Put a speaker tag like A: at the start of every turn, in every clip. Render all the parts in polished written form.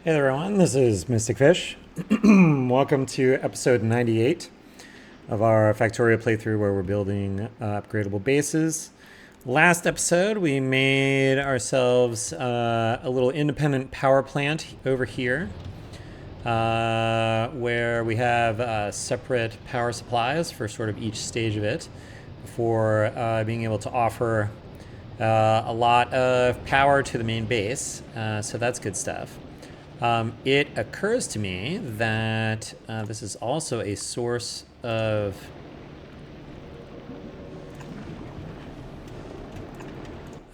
A: Hey there, everyone. This is Mystic Fish. Welcome to episode 98 of our Factorio playthrough where we're building upgradable bases. Last episode, we made ourselves a little independent power plant over here where we have separate power supplies for sort of each stage of it before being able to offer a lot of power to the main base. So that's good stuff. It occurs to me that this is also a source of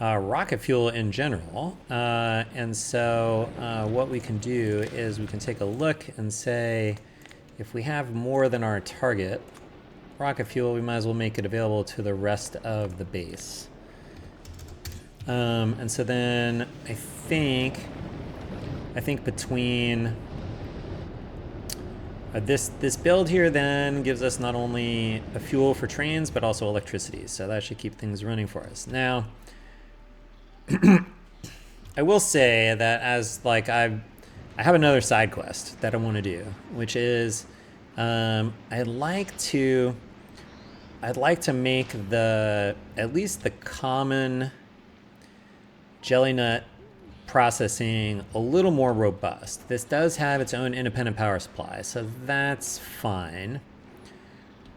A: rocket fuel in general. And so what we can do is we can take a look and say, if we have more than our target rocket fuel, we might as well make it available to the rest of the base. And so then I think between this build here then gives us not only a fuel for trains but also electricity, so that should keep things running for us. Now, I will say that as like I have another side quest that I want to do, which is I'd like to make at least the common jelly nut processing a little more robust. This does have its own independent power supply, so that's fine.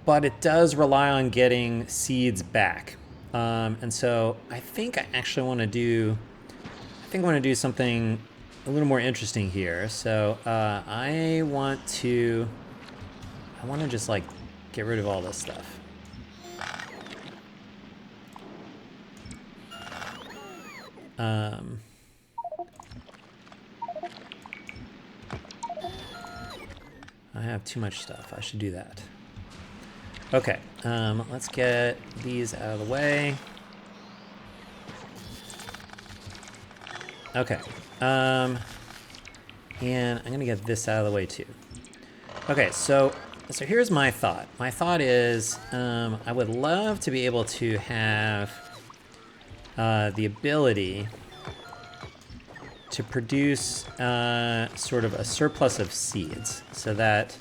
A: But it does rely on getting seeds back. And so I think I actually want to do something a little more interesting here. So I want to just like get rid of all this stuff. I have too much stuff. I should do that. Okay, let's get these out of the way. Okay, and I'm gonna get this out of the way too. Okay, so here's my thought. My thought is I would love to be able to have the ability to produce sort of a surplus of seeds, so that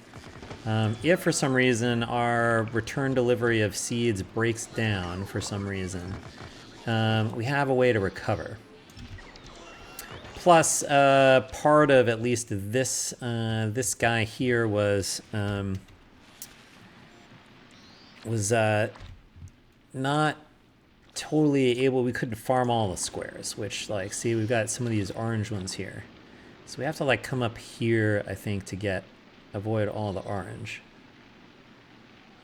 A: if for some reason our return delivery of seeds breaks down for some reason, we have a way to recover. Plus, part of at least this guy here was not totally able. We couldn't farm all the squares, which, like, see, we've got some of these orange ones here, so we have to like come up here, I think, to avoid all the orange.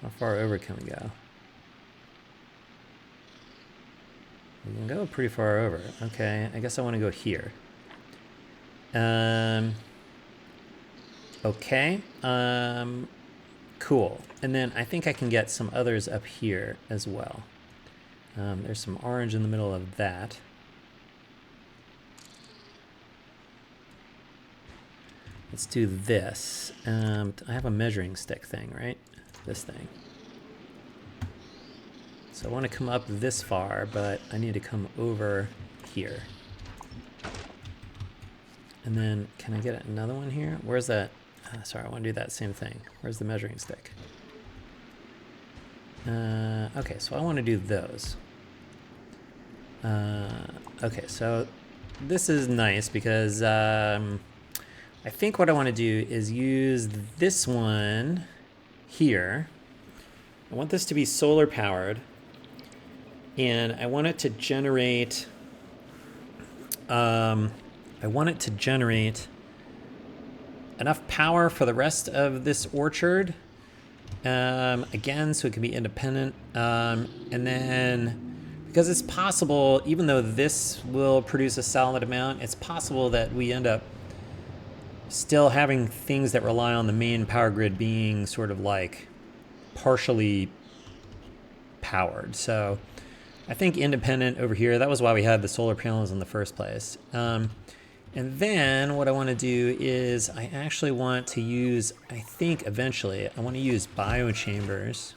A: How far over can we go? We can go pretty far over. Okay, I guess I want to go here. Okay. Cool. And then I think I can get some others up here as well. There's some orange in the middle of that. Let's do this. I have a measuring stick thing, right? This thing. So I want to come up this far, but I need to come over here. And then can I get another one here? Where's that? Sorry, I want to do that same thing. Where's the measuring stick? Okay, so I want to do those. Okay, so this is nice because I think what I want to do is use this one here. I want this to be solar powered, and I want it to generate enough power for the rest of this orchard, again, so it can be independent. And then, because it's possible, even though this will produce a solid amount, it's possible that we end up still having things that rely on the main power grid being sort of like partially powered. So I think independent over here, that was why we had the solar panels in the first place. And then what I want to do is I actually want to use, I think eventually, I want to use biochambers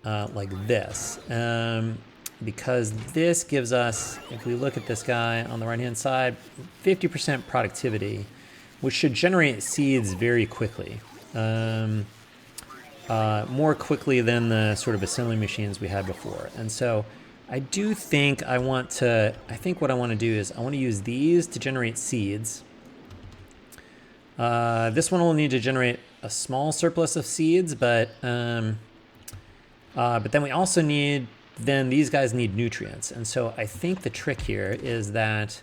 A: like this. because this gives us, if we look at this guy on the right-hand side, 50% productivity, which should generate seeds very quickly. More quickly than the sort of assembly machines we had before. And so I do think I think what I want to do is I want to use these to generate seeds. This one will need to generate a small surplus of seeds, but then we also need, these guys need nutrients. And so I think the trick here is that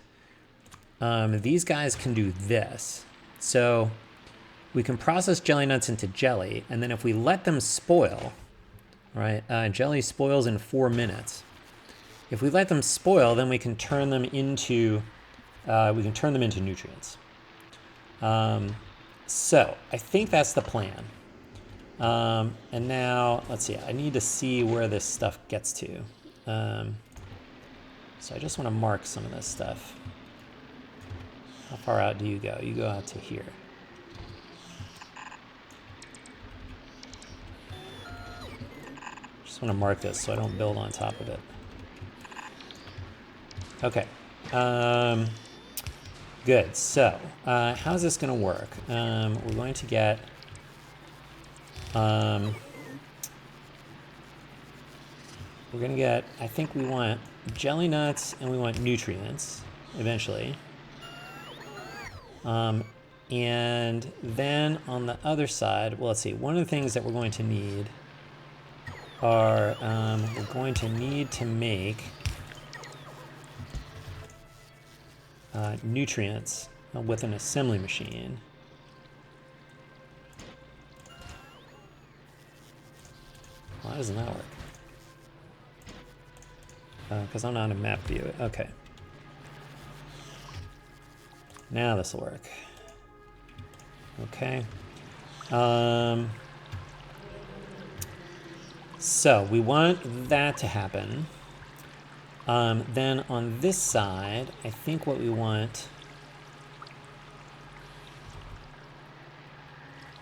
A: these guys can do this. So we can process jelly nuts into jelly, and then if we let them spoil, right, jelly spoils in 4 minutes. If we let them spoil, then we can turn them into nutrients. So I think that's the plan. And now, let's see, I need to see where this stuff gets to. So I just want to mark some of this stuff. How far out do you go? You go out to here. Just want to mark this so I don't build on top of it. Okay. Good. So how's this going to work? We're going to get I think we want jelly nuts and we want nutrients eventually. And then on the other side, well, let's see, one of the things that we're going to need are, we're going to need to make nutrients with an assembly machine. Why doesn't that work? Because I'm not in map view. Okay. Now this will work. Okay. So we want that to happen. Then on this side, I think what we want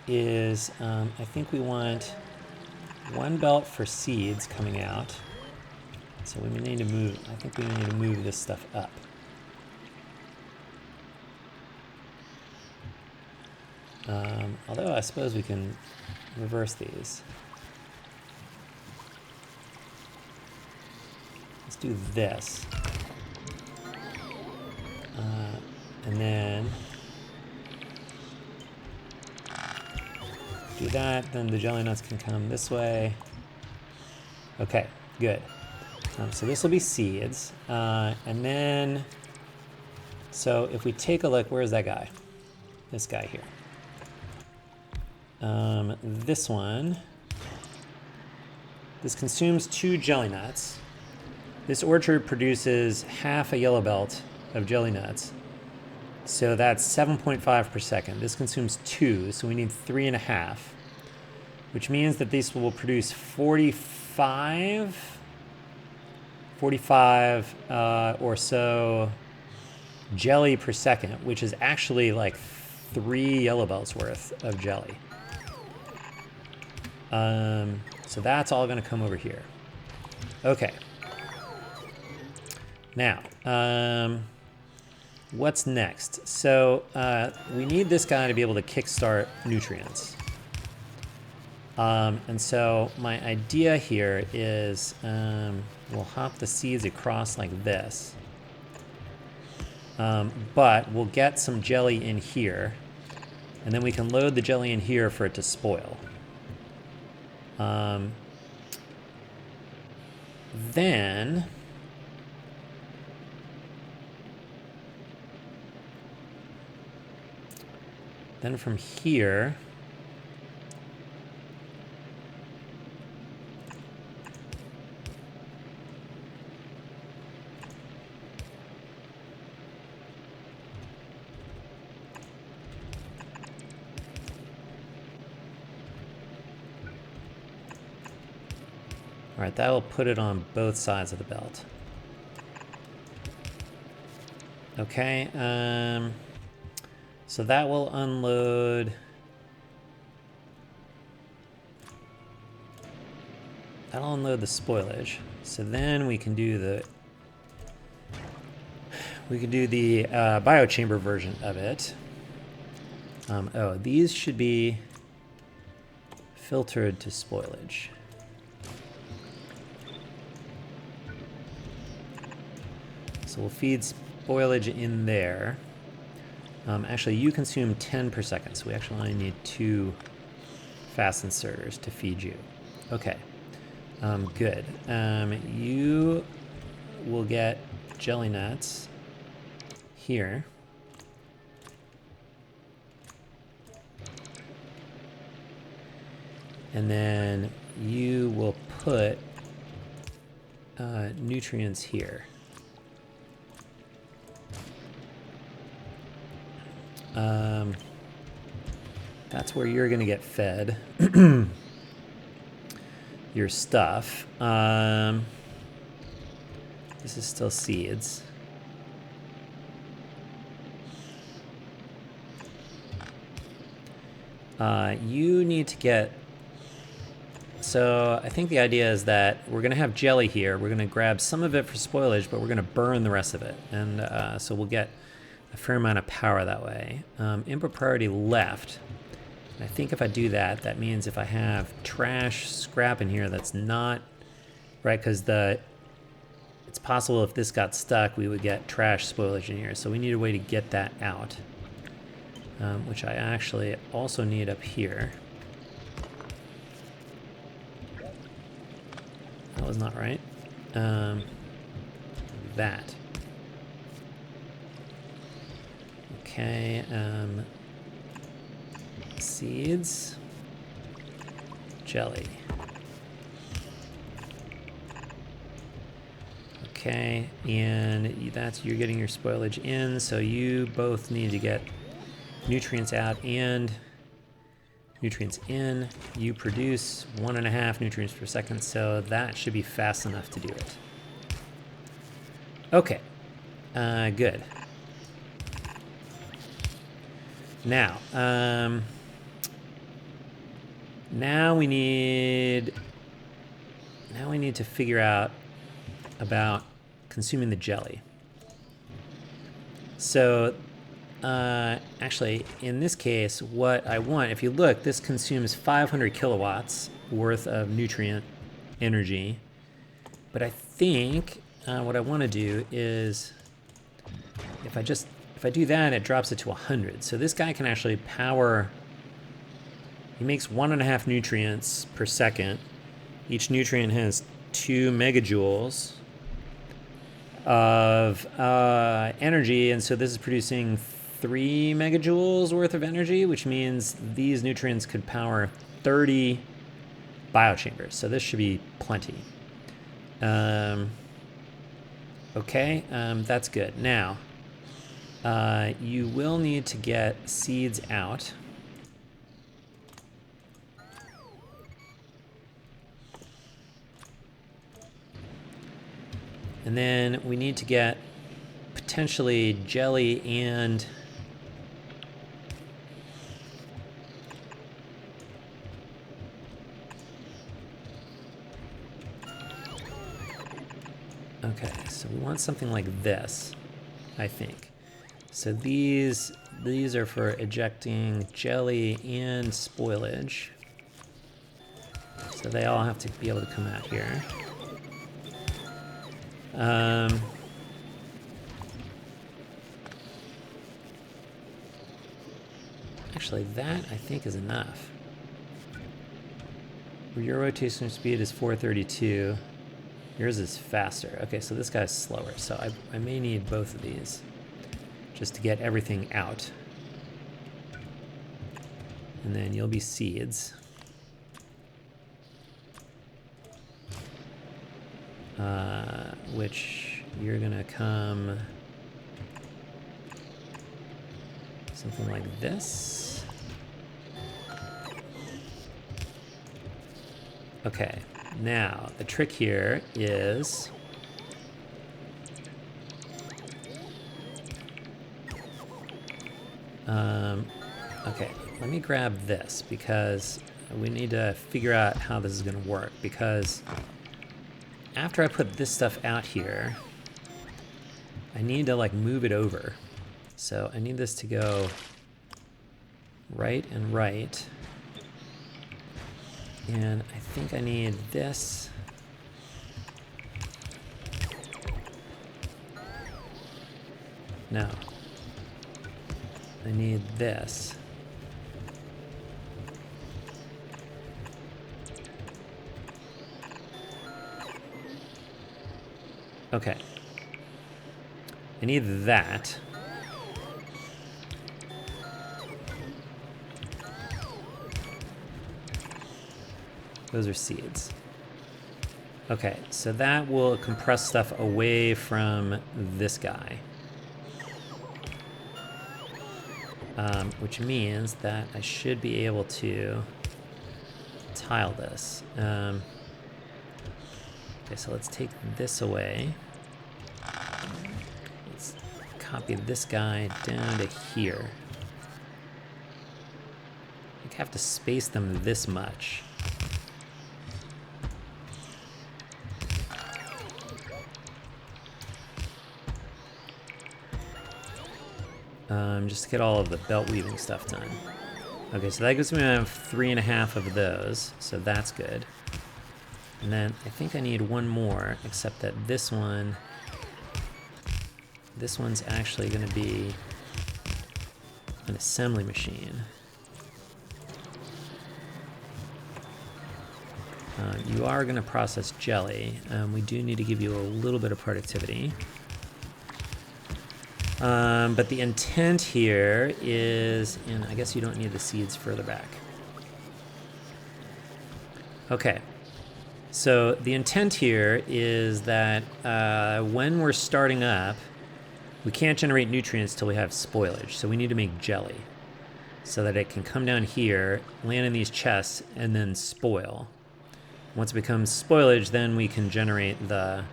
A: is, I think we want one belt for seeds coming out. So we need to move, I think we need to move this stuff up. Although I suppose we can reverse these. Let's do this. And then do that, then the jelly nuts can come this way. Okay, good. So this will be seeds. And then, so if we take a look, where's that guy? This guy here. This one, this consumes 2 jelly nuts. This orchard produces half a yellow belt of jelly nuts. So that's 7.5 per second. This consumes 2, so we need 3.5, which means that these will produce 45 or so jelly per second, which is actually like 3 yellow belts worth of jelly. So that's all going to come over here. Okay. Now, what's next? So we need this guy to be able to kickstart nutrients. And so my idea here is we'll hop the seeds across like this. But we'll get some jelly in here, and then we can load the jelly in here for it to spoil. Then from here, all right, that will put it on both sides of the belt. Okay, so that will unload that'll unload the spoilage. So then we can do the biochamber version of it. Oh, these should be filtered to spoilage. So we'll feed spoilage in there. Actually, you consume 10 per second, so we actually only need 2 fast inserters to feed you. Okay, good. You will get jelly nuts here. And then you will put nutrients here. That's where you're going to get fed your stuff. This is still seeds. You need to get... So I think the idea is that we're going to have jelly here. We're going to grab some of it for spoilage, but we're going to burn the rest of it. And so we'll get a fair amount of power that way. Input priority left. And I think if I do that, that means if I have trash scrap in here that's not... Right, because it's possible if this got stuck, we would get trash spoilage in here. So we need a way to get that out. Which I actually also need up here. That was not right. That. Okay, seeds. Jelly. Okay, and that's, you're getting your spoilage in, so you both need to get nutrients out and nutrients in. You produce 1.5 nutrients per second, so that should be fast enough to do it. Okay, good. Now, now we need to figure out about consuming the jelly. So, actually, in this case, what I want, if you look, this consumes 500 kilowatts worth of nutrient energy. But I think what I want to do is, if I do that, it drops it to 100. So this guy can actually power, he makes 1.5 nutrients per second. Each nutrient has 2 megajoules of energy, and so this is producing 3 megajoules worth of energy, which means these nutrients could power 30 biochambers. So this should be plenty. Okay, that's good. Now, you will need to get seeds out. And then we need to get potentially jelly and okay, so we want something like this, I think. So these are for ejecting jelly and spoilage. So they all have to be able to come out here. Actually, that I think is enough. Your rotation speed is 432. Yours is faster. Okay, so this guy's slower. So I may need both of these just to get everything out. And then you'll be seeds. Which you're gonna come something like this. Okay, now the trick here is okay, let me grab this because we need to figure out how this is going to work, because after I put this stuff out here, I need to like move it over. So I need this to go right and right. And I think I need this. No. I need this. Okay. I need that. Those are seeds. Okay, so that will compress stuff away from this guy. Which means that I should be able to tile this. Okay, so let's take this away. Let's copy this guy down to here. I have to space them this much. Just to get all of the belt weaving stuff done. Okay, so that gives me 3.5 of those, so that's good. And then I think I need one more, except that this one's actually going to be an assembly machine. You are going to process jelly. We do need to give you a little bit of productivity. But the intent here is, and I guess you don't need the seeds further back. Okay, so the intent here is that when we're starting up, we can't generate nutrients till we have spoilage, so we need to make jelly so that it can come down here, land in these chests, and then spoil. Once it becomes spoilage, then we can generate the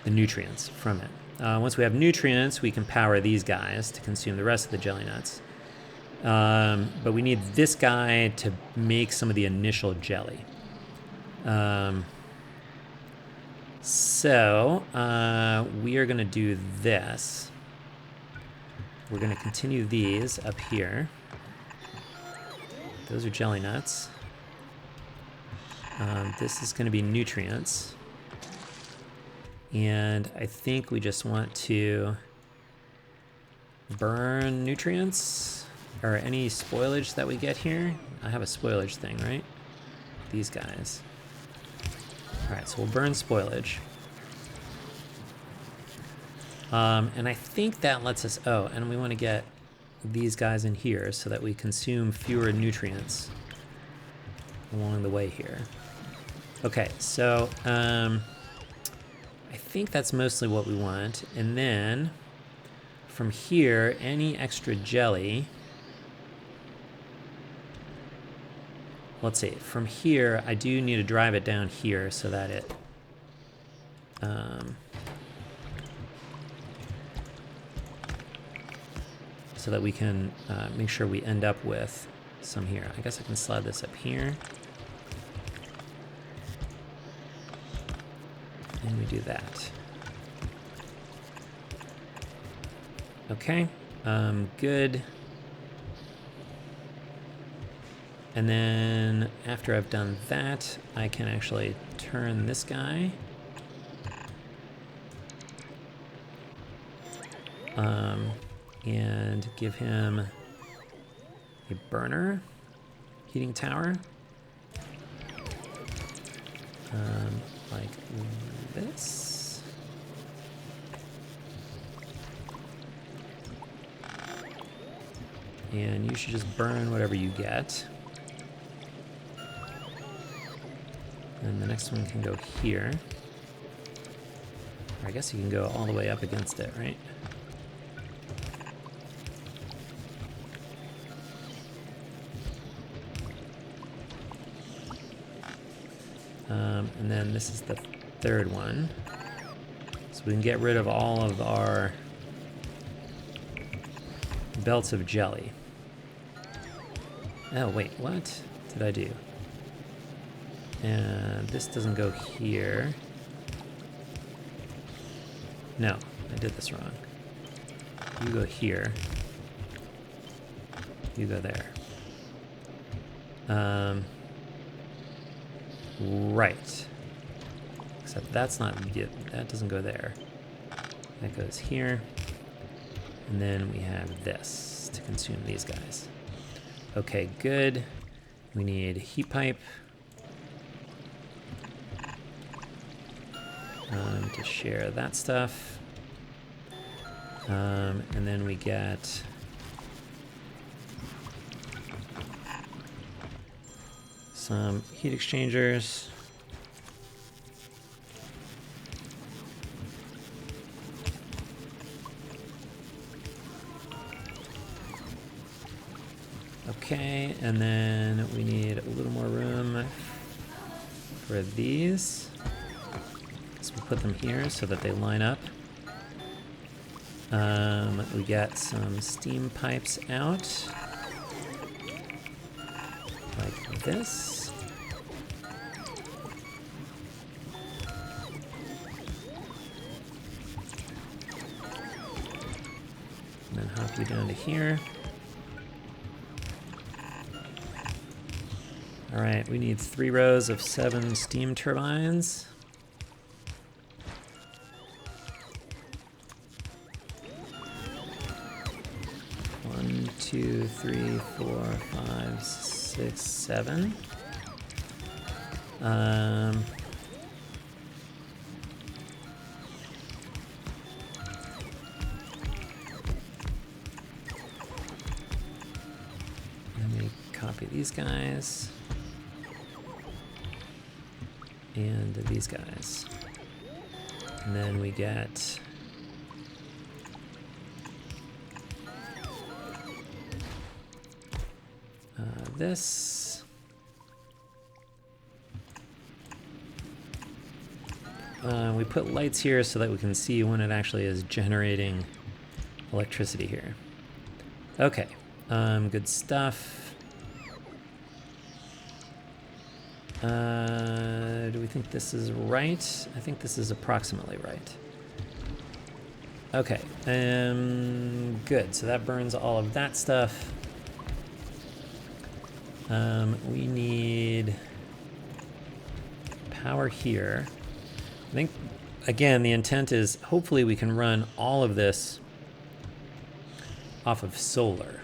A: nutrients from it. Once we have nutrients, we can power these guys to consume the rest of the jelly nuts. But we need this guy to make some of the initial jelly. So we are going to do this. We're going to continue these up here. Those are jelly nuts. This is going to be nutrients. And I think we just want to burn nutrients or any spoilage that we get here. I have a spoilage thing, right? These guys. All right, so we'll burn spoilage. And I think that lets us, oh, and we want to get these guys in here so that we consume fewer nutrients along the way here. Okay, so I think that's mostly what we want. And then from here, any extra jelly. Let's see, from here, I do need to drive it down here so that it so that we can make sure we end up with some here. I guess I can slide this up here. And we do that. Okay, good. And then after I've done that, I can actually turn this guy. And give him a burner, heating tower. Like this. And you should just burn whatever you get. And the next one can go here. Or I guess you can go all the way up against it, right? And then this is the third one. So we can get rid of all of our belts of jelly. Oh, wait, what did I do? And this doesn't go here. No, I did this wrong. You go here. You go there. Right. Except that's not, that doesn't go there. That goes here. And then we have this to consume these guys. Okay, good. We need heat pipe. To share that stuff. And then we get some heat exchangers. Okay, and then we need a little more room for these. So we'll put them here so that they line up. We got some steam pipes out, like this. And then hop you down to here. All right, we need 3 rows of 7 steam turbines. One, 2, 3, 4, 5, 6, 7. Let me copy these guys. And these guys. And then we get this. We put lights here so that we can see when it actually is generating electricity here. Okay, good stuff. Do we think this is right? I think this is approximately right. Okay, good. So that burns all of that stuff. We need power here. I think, again, the intent is hopefully we can run all of this off of solar.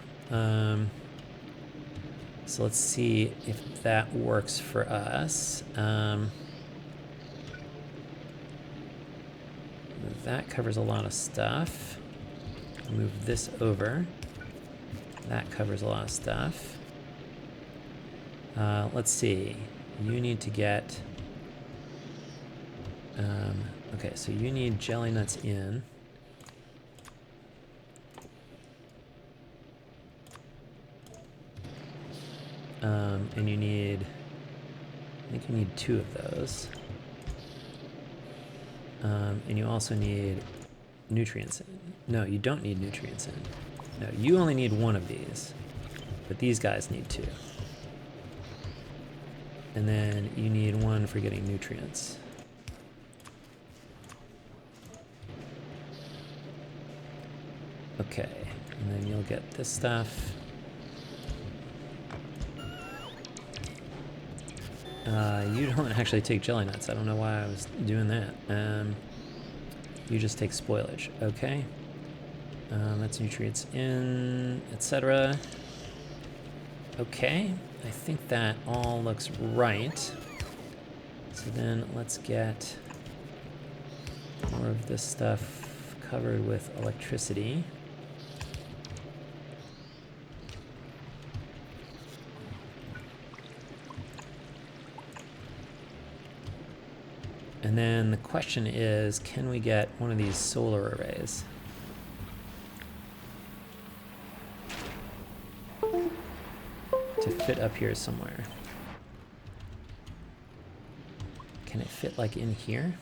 A: So let's see if that works for us. That covers a lot of stuff. Move this over. That covers a lot of stuff. Let's see. You need to get... okay, so you need jellynuts in. And you need, I think you need 2 of those. And you also need nutrients in. No, you don't need nutrients in. No, you only need 1 of these, but these guys need 2. And then you need 1 for getting nutrients. Okay, and then you'll get this stuff. You don't actually take jellynuts. I don't know why I was doing that. You just take spoilage. Okay. That's nutrients in, etc. Okay. I think that all looks right. So then let's get more of this stuff covered with electricity. And then the question is, can we get one of these solar arrays? To fit up here somewhere. Can it fit like in here?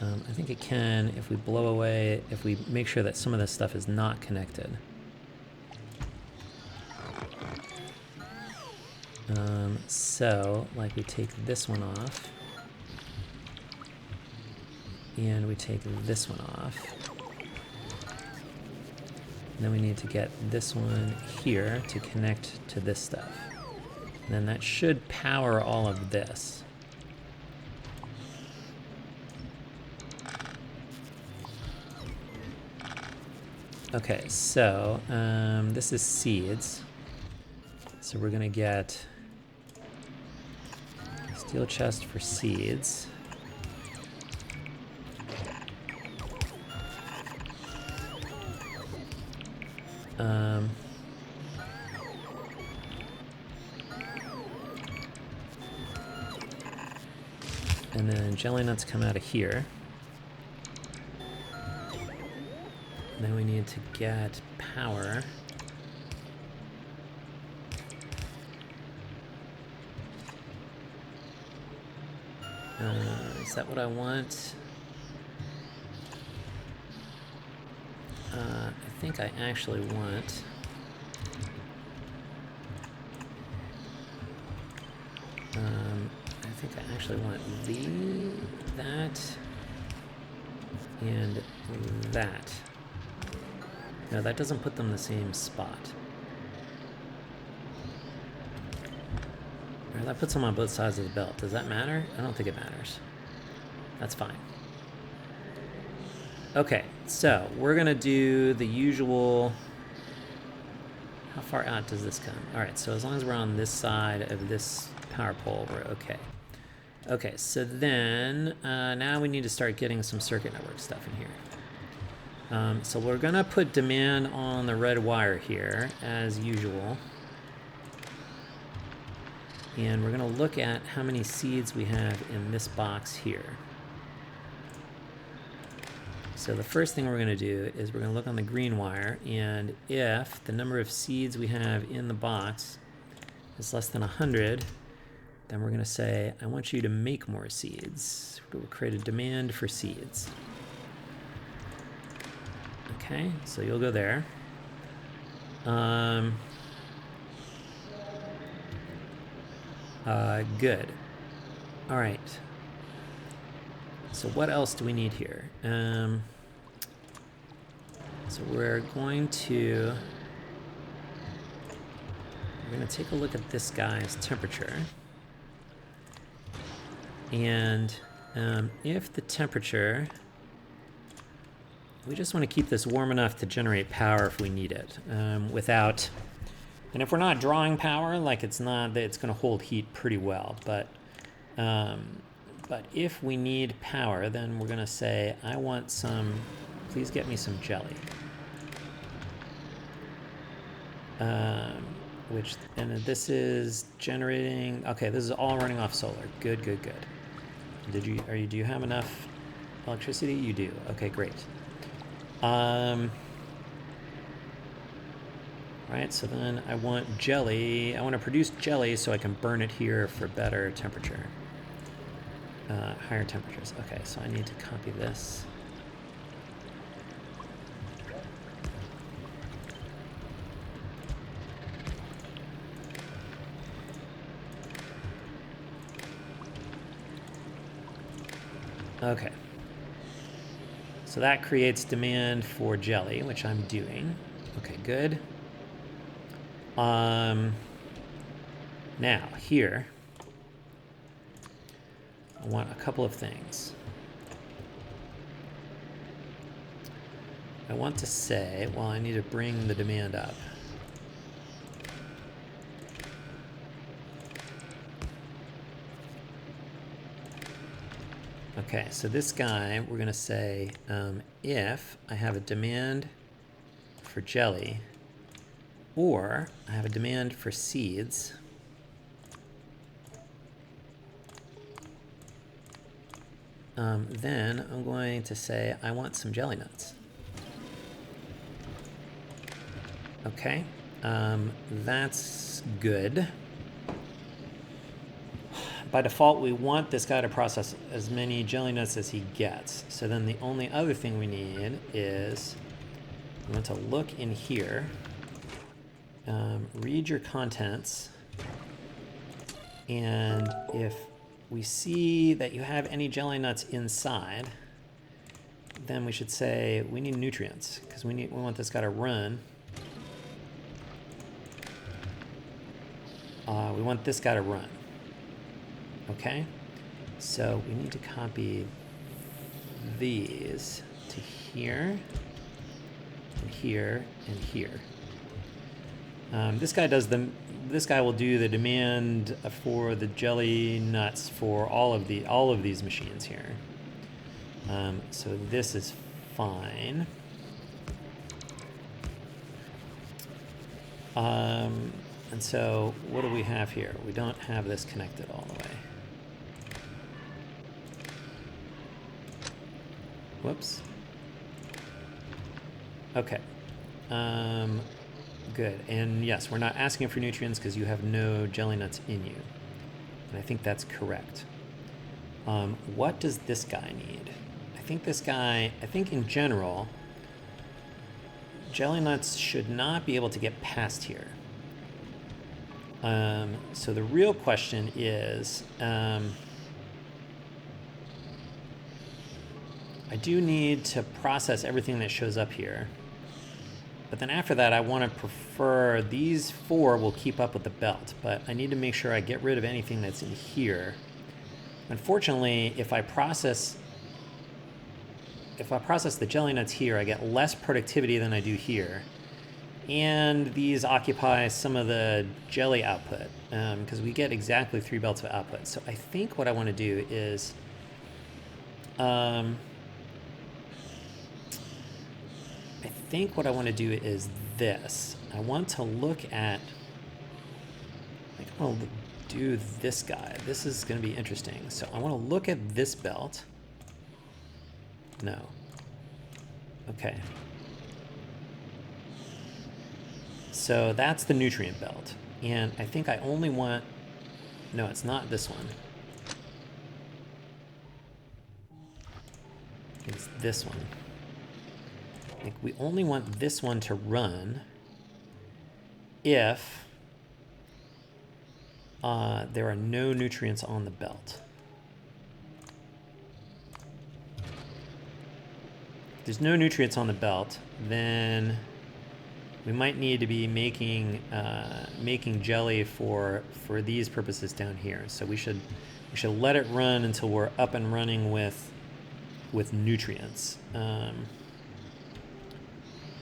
A: I think it can if we blow away, if we make sure that some of this stuff is not connected. So, like, we take this one off, and we take this one off. And then we need to get this one here to connect to this stuff. And then that should power all of this. Okay, so this is seeds. So we're gonna get steel chest for seeds. And then jelly nuts come out of here. And then we need to get power. Is that what I want? I think I actually want... I think I actually want that, and that. No, that doesn't put them in the same spot. Or that puts them on both sides of the belt. Does that matter? I don't think it matters. That's fine. Okay, so we're gonna do the usual... How far out does this come? All right, so as long as we're on this side of this power pole, we're okay. Okay, so then now we need to start getting some circuit network stuff in here. So we're gonna put demand on the red wire here, as usual. And we're gonna look at how many seeds we have in this box here. So the first thing we're gonna do is we're gonna look on the green wire, and if the number of seeds we have in the box is less than 100, then we're gonna say, I want you to make more seeds. We'll create a demand for seeds. Okay, so you'll go there. Good. All right. So what else do we need here? So we're going to take a look at this guy's temperature. And if the temperature, we just want to keep this warm enough to generate power if we need it, without, and if we're not drawing power, like it's going to hold heat pretty well. But if we need power, then we're going to say, I want some, please get me some jelly. And this is generating, okay, this is all running off solar. Good, good, good. Do you have enough electricity? You do. Okay, great. Right, so then I want jelly. I want to produce jelly so I can burn it here for better temperature. Higher temperatures. Okay, so I need to copy this. Okay. So that creates demand for jelly, which I'm doing. Okay, good. Now, here, I want a couple of things. I want to say, well, I need to bring the demand up. Okay, so this guy, we're going to say, if I have a demand for jelly, or I have a demand for seeds, then I'm going to say, I want some jelly nuts. Okay, that's good. By default, we want this guy to process as many jelly nuts as he gets. So then the only other thing we need is we want to look in here, read your contents, And if we see that you have any jelly nuts inside, then we should say we need nutrients, because we want this guy to run. We want this guy to run. Okay? So we need to copy these to here, and here, and here. This guy will do the demand for the jelly nuts for all of these machines here. So this is fine. And so what do we have here? We don't have this connected all the way. Whoops. Okay. Good. And yes, we're not asking for nutrients because you have no jelly nuts in you. And I think that's correct. What does this guy need? I think in general, jelly nuts should not be able to get past here. So the real question is, I do need to process everything that shows up here. But then after that, I want to prefer these 4 will keep up with the belt, but I need to make sure I get rid of anything that's in here. Unfortunately, if I process the jelly nuts here, I get less productivity than I do here. And these occupy some of the jelly output, because we get exactly 3 belts of output. So I think what I want to do is, this. I want to look at, I want to do this guy. This is going to be interesting. So I want to look at this belt. No. Okay. So that's the nutrient belt. And I think I only want, no, it's not this one. It's this one. I think we only want this one to run if there are no nutrients on the belt. If there's no nutrients on the belt, then we might need to be making jelly for these purposes down here. So we should let it run until we're up and running with nutrients.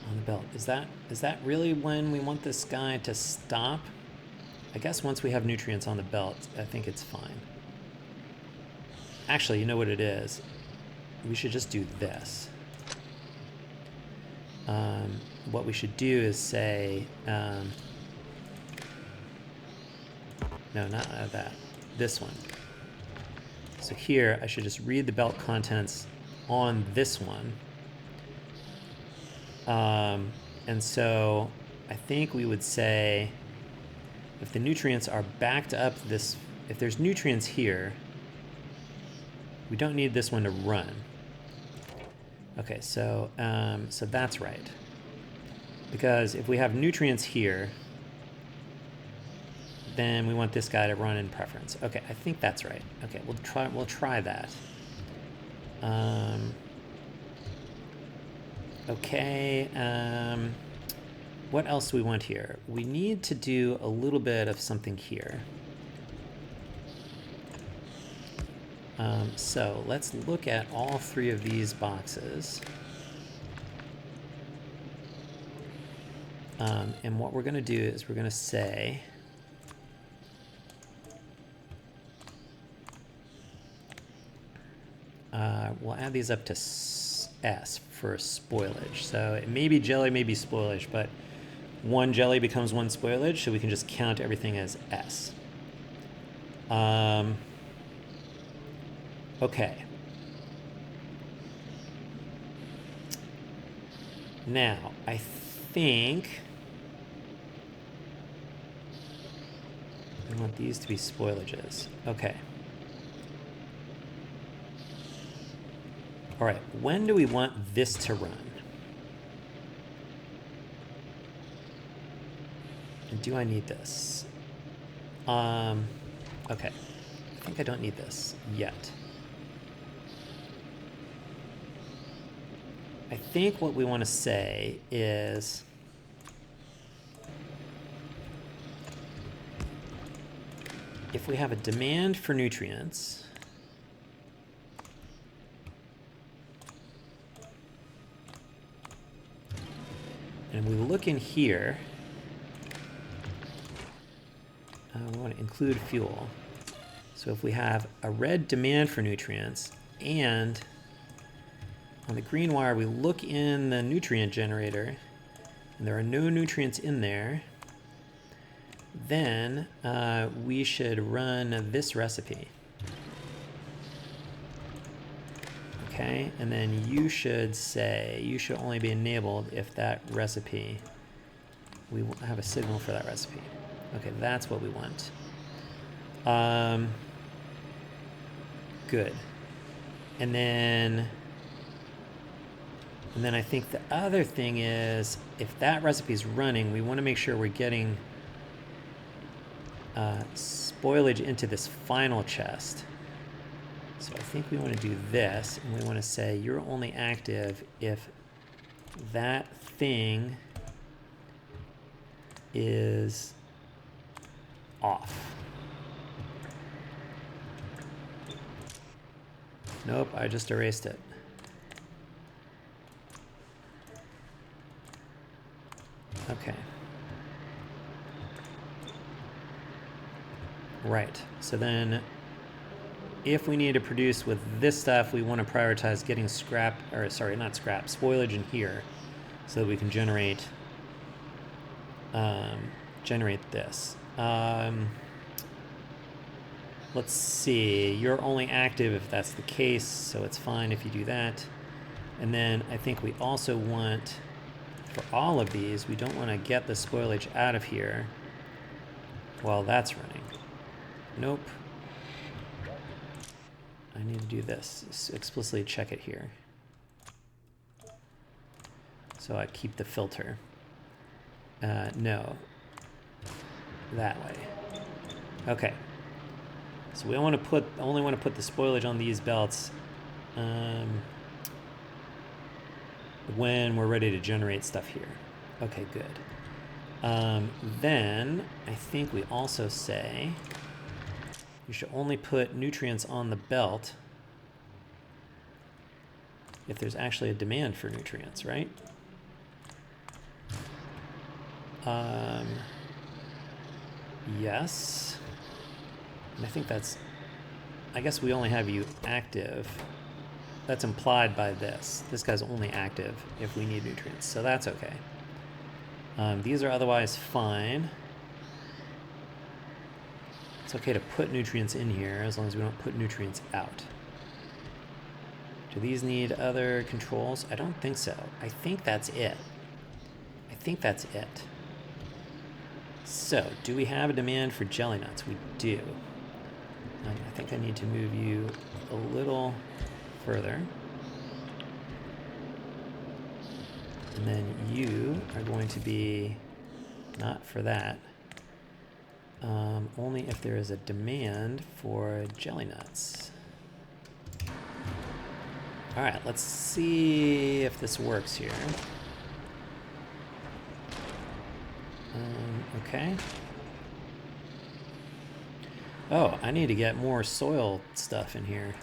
A: On the belt. Is that really when we want this guy to stop? I guess once we have nutrients on the belt, I think it's fine. Actually, you know what it is? We should just do this. What we should do is say, no, not that, this one. So here, I should just read the belt contents on this one. And so I think we would say if the nutrients are backed up if there's nutrients here, we don't need this one to run. Okay, so that's right. Because if we have nutrients here, then we want this guy to run in preference. Okay, I think that's right. Okay, we'll try that. Okay, what else do we want here? We need to do a little bit of something here. So let's look at all 3 of these boxes. And what we're going to do is we're going to say, we'll add these up to S for spoilage. So it may be jelly, may be spoilage, but 1 jelly becomes 1 spoilage, so we can just count everything as S. Okay. Now, I think I want these to be spoilages. Okay. All right, when do we want this to run? And do I need this? Okay, I think I don't need this yet. I think what we want to say is if we have a demand for nutrients, and we look in here, we want to include fuel. So if we have a red demand for nutrients and on the green wire we look in the nutrient generator and there are no nutrients in there, then we should run this recipe. Okay, and then you should say, you should only be enabled if that recipe, we have a signal for that recipe. Okay, that's what we want. Good. And then I think the other thing is, if that recipe is running, we want to make sure we're getting spoilage into this final chest. So I think we want to do this, and we want to say you're only active if that thing is off. Nope, I just erased it. Okay. Right, so then if we need to produce with this stuff, we want to prioritize getting scrap, or sorry, not scrap, spoilage in here so that we can generate this. Let's see, you're only active if that's the case, so it's fine if you do that. And then I think we also want, for all of these, we don't want to get the spoilage out of here while that's running. Nope. I need to do this, explicitly check it here. So I keep the filter. No, that way. Okay. So we only want to put the spoilage on these belts when we're ready to generate stuff here. Okay, good. Then I think we also say you should only put nutrients on the belt if there's actually a demand for nutrients, right? Yes. And I think that's, I guess we only have you active. That's implied by this. This guy's only active if we need nutrients, so that's okay. These are otherwise fine. It's okay to put nutrients in here as long as we don't put nutrients out. Do these need other controls? I don't think so. I think that's it. I think that's it. So, do we have a demand for jelly nuts? We do. I think I need to move you a little further. And then you are going to be not for that. Only if there is a demand for jelly nuts. All right, let's see if this works here. Okay. Oh, I need to get more soil stuff in here.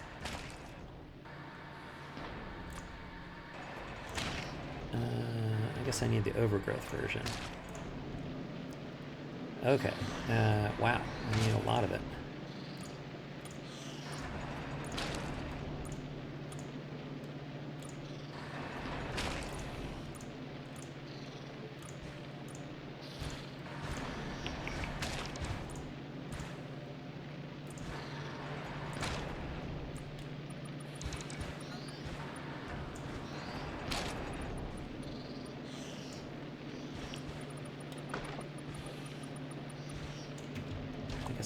A: I guess I need the overgrowth version. Okay. Wow, I need a lot of it.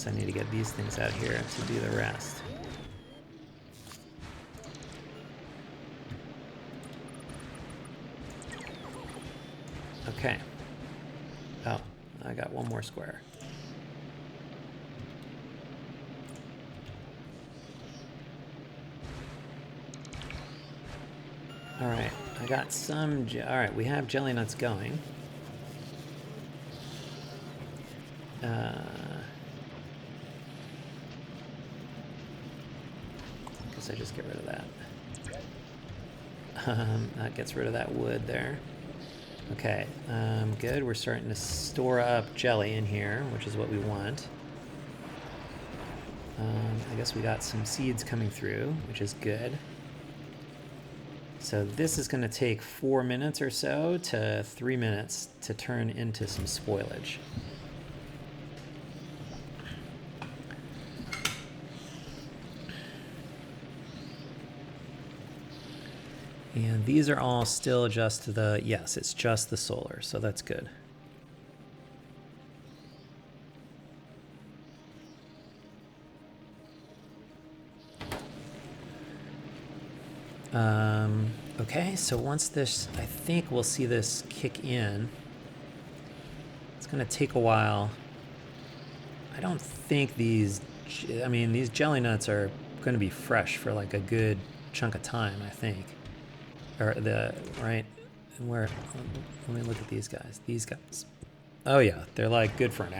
A: I need to get these things out here to do the rest. Okay. Oh, I got one more square. All right, I got some. All right, we have jelly nuts going. Guess I just get rid of that. That gets rid of that wood there. Okay, good. We're starting to store up jelly in here, which is what we want. I guess we got some seeds coming through, which is good. So this is going to take 4 minutes or so to 3 minutes to turn into some spoilage. And these are all still just the, yes, it's just the solar, so that's good. Okay, so once this, I think we'll see this kick in. It's gonna take a while. I don't think these, I mean, these jelly nuts are gonna be fresh for like a good chunk of time, I think. Or the, right? And where, let me look at these guys. These guys. Oh yeah, they're like good for an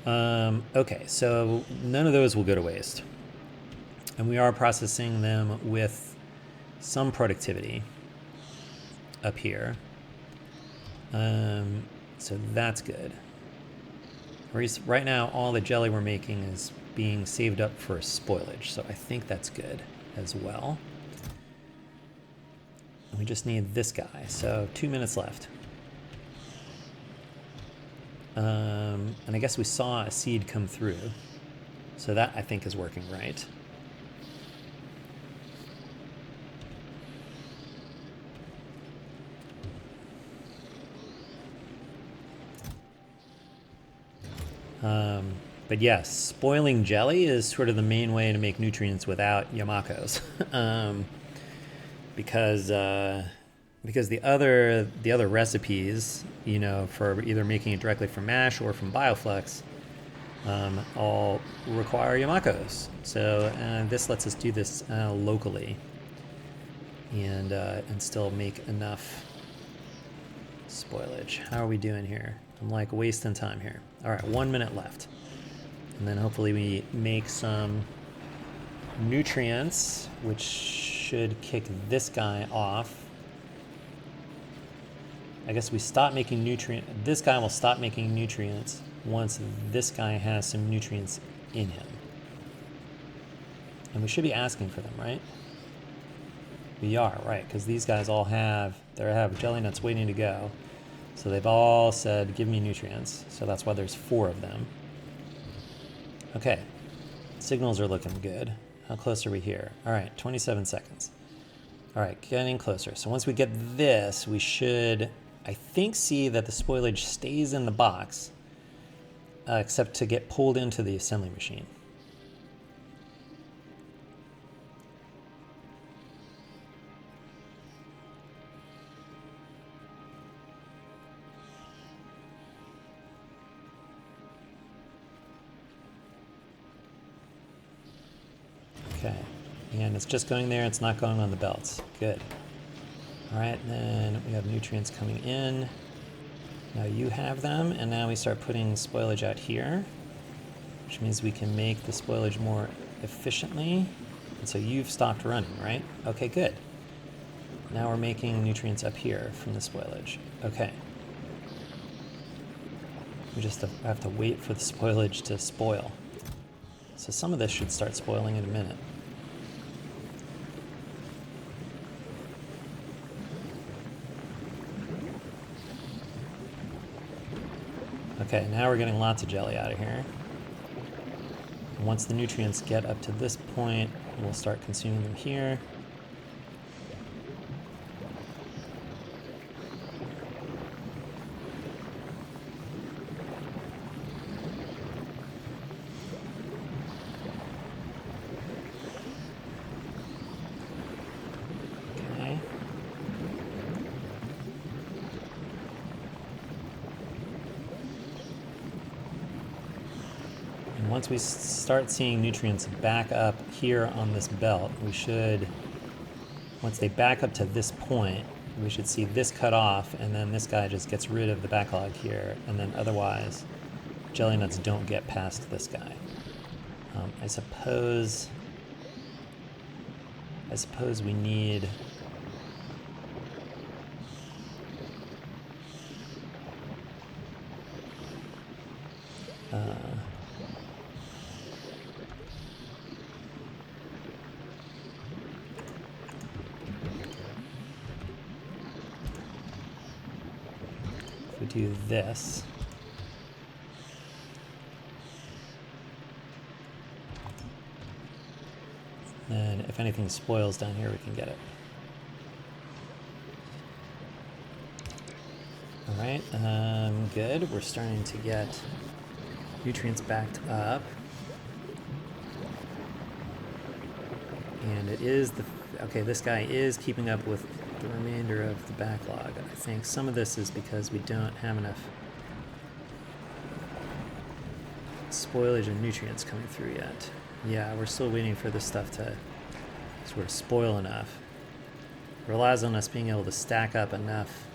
A: hour. Okay, so none of those will go to waste. And we are processing them with some productivity up here. So that's good. Right now, all the jelly we're making is being saved up for spoilage, so I think that's good as well. And we just need this guy, so 2 minutes left. And I guess we saw a seed come through, so that I think is working right. But yes, spoiling jelly is sort of the main way to make nutrients without Yamakos. Because the other recipes, you know, for either making it directly from mash or from Bioflux, all require Yamakos. So this lets us do this locally and still make enough spoilage. How are we doing here? I'm like wasting time here. All right, 1 minute left. And then hopefully we make some nutrients, which should kick this guy off. I guess we stop making this guy will stop making nutrients once this guy has some nutrients in him. And we should be asking for them, right? We are, right, because these guys all have jelly nuts waiting to go. So they've all said, give me nutrients. So that's why there's 4 of them. Okay, signals are looking good. How close are we here? All right, 27 seconds. All right, getting closer. So once we get this, we should, I think, see that the spoilage stays in the box, except to get pulled into the assembly machine. Okay, and it's just going there, it's not going on the belts. Good. All right, then we have nutrients coming in. Now you have them, and now we start putting spoilage out here, which means we can make the spoilage more efficiently. And so you've stopped running, right? Okay, good. Now we're making nutrients up here from the spoilage. Okay. We just have to wait for the spoilage to spoil. So some of this should start spoiling in a minute. Okay, now we're getting lots of jelly out of here. And once the nutrients get up to this point, we'll start consuming them here. Once we start seeing nutrients back up here on this belt, we should once they back up to this point, we should see this cut off, and then this guy just gets rid of the backlog here, and then otherwise, jelly nuts don't get past this guy. I suppose we need if we do this. And if anything spoils down here, we can get it. All right, good. We're starting to get nutrients backed up. And it is okay, this guy is keeping up with the remainder of the backlog. I think some of this is because we don't have enough spoilage and nutrients coming through yet. Yeah, we're still waiting for this stuff to sort of spoil enough. It relies on us being able to stack up enough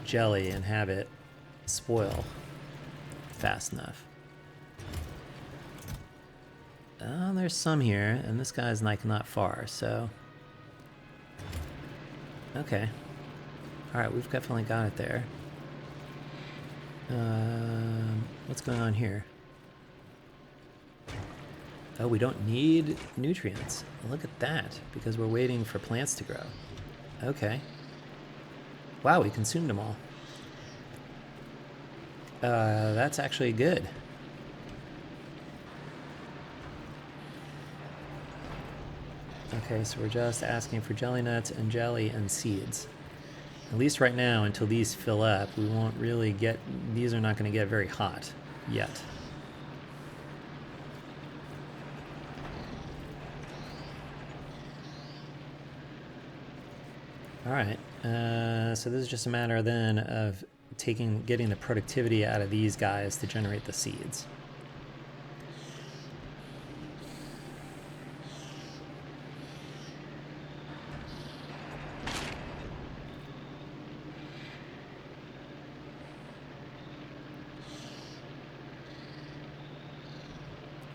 A: jelly and have it spoil fast enough. There's some here, and this guy's like not far, so okay. All right, we've definitely got it there. What's going on here? Oh, we don't need nutrients. Look at that, because we're waiting for plants to grow. Okay. Wow, we consumed them all. That's actually good. Okay, so we're just asking for jelly nuts and jelly and seeds. At least right now, until these fill up, we won't really get, these are not going to get very hot yet. All right, so this is just a matter then of getting the productivity out of these guys to generate the seeds.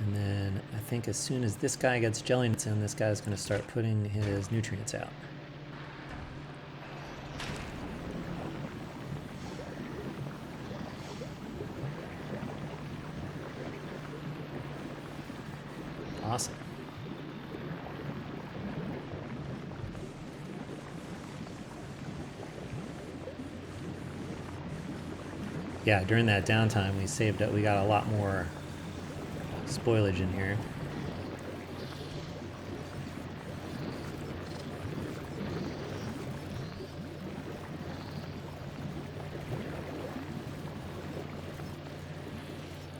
A: And then I think as soon as this guy gets jelly nuts in, this guy's going to start putting his nutrients out. Awesome. Yeah, during that downtime, we saved up. We got a lot more spoilage in here.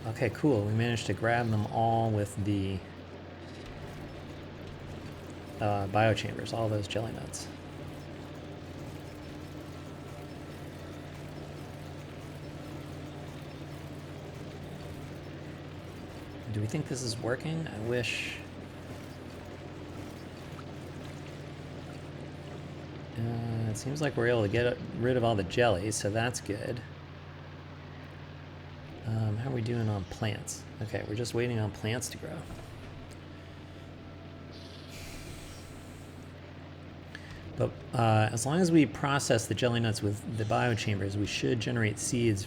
A: Okay, cool. We managed to grab them all with the biochambers, all those jelly nuts. Do we think this is working? I wish. It seems like we're able to get rid of all the jelly, so that's good. How are we doing on plants? Okay, we're just waiting on plants to grow. But as long as we process the jelly nuts with the biochambers, we should generate seeds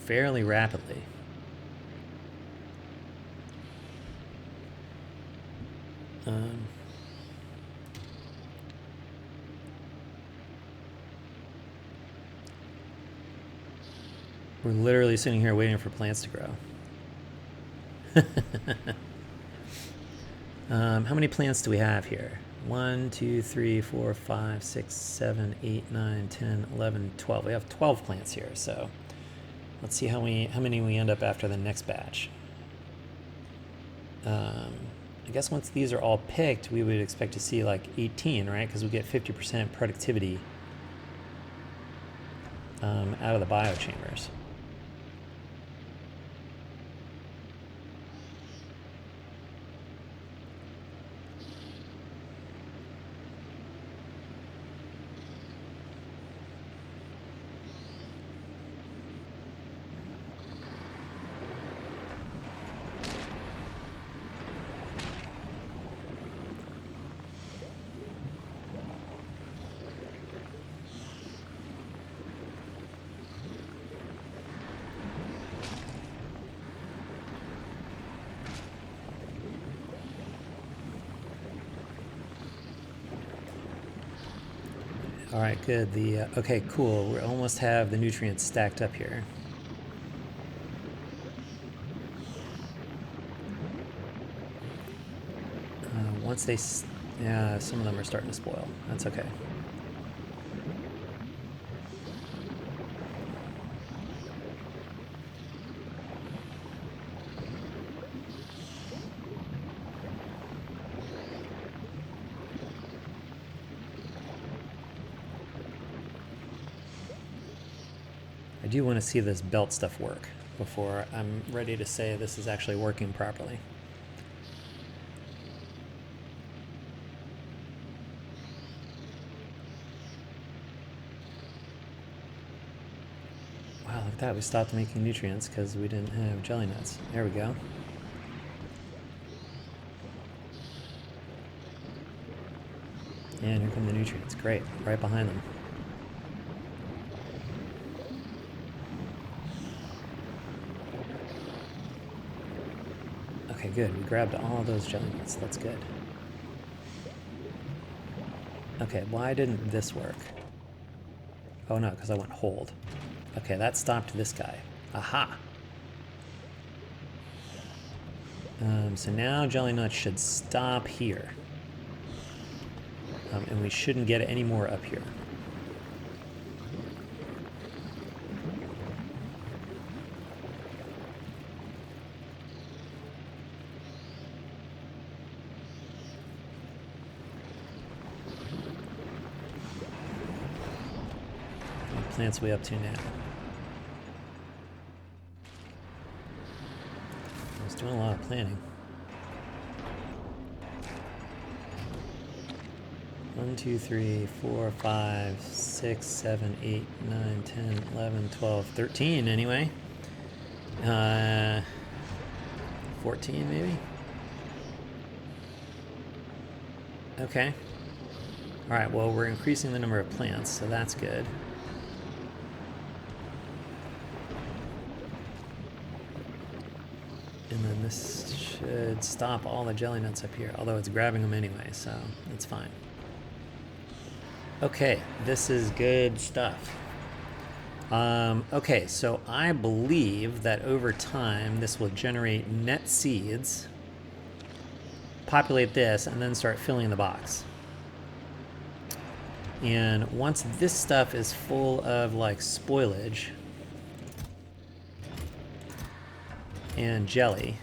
A: fairly rapidly. We're literally sitting here waiting for plants to grow. How many plants do we have here? 1, 2, 3, 4, 5, 6, 7, 8, 9, 10, 11, 12. We have 12 plants here, so let's see how many we end up after the next batch. I guess once these are all picked, we would expect to see like 18, right? Because we get 50% productivity out of the biochambers. All right, good. Okay, cool. We almost have the nutrients stacked up here. Once they, yeah, some of them are starting to spoil. That's okay. I do want to see this belt stuff work before I'm ready to say this is actually working properly. Wow, look at that. We stopped making nutrients because we didn't have jelly nuts. There we go. And here come the nutrients. Great. Right behind them. Okay, good. We grabbed all those jelly nuts. That's good. Okay, why didn't this work? Oh no, because I went hold. Okay, that stopped this guy. Aha! So now jelly nuts should stop here. And we shouldn't get any more up here. What plants are we up to now? I was doing a lot of planting. 1, 2, 3, 4, 5, 6, 7, 8, 9, 10, 11, 12, 13 anyway. 14 maybe? Okay. Alright, well we're increasing the number of plants, so that's good. And then this should stop all the jelly nuts up here, although it's grabbing them anyway, so it's fine. Okay, this is good stuff. Okay, so I believe that over time this will generate net seeds, populate this, and then start filling the box. And once this stuff is full of like spoilage and jelly,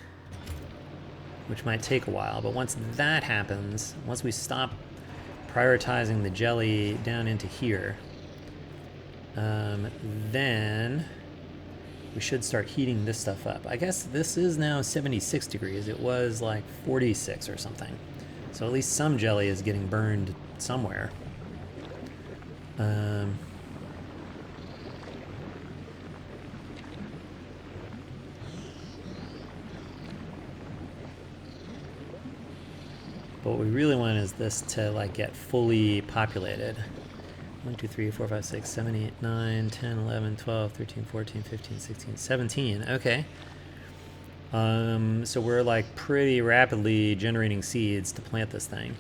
A: which might take a while, but once that happens, once we stop prioritizing the jelly down into here, then we should start heating this stuff up. I guess this is now 76 degrees. It was like 46 or something. So at least some jelly is getting burned somewhere. But what we really want is this to like get fully populated. 1, 2, 3, 4, 5, 6, 7, 8, 9, 10, 11, 12, 13, 14, 15, 16, 17. Okay. So we're like pretty rapidly generating seeds to plant this thing.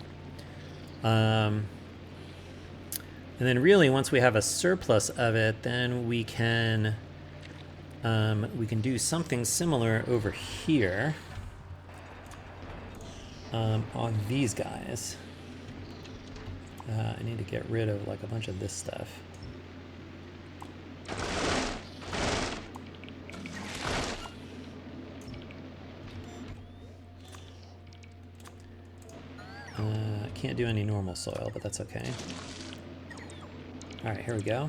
A: And then really once we have a surplus of it, then we can do something similar over here. On these guys. I need to get rid of like a bunch of this stuff. Can't do any normal soil, but that's okay. All right, here we go.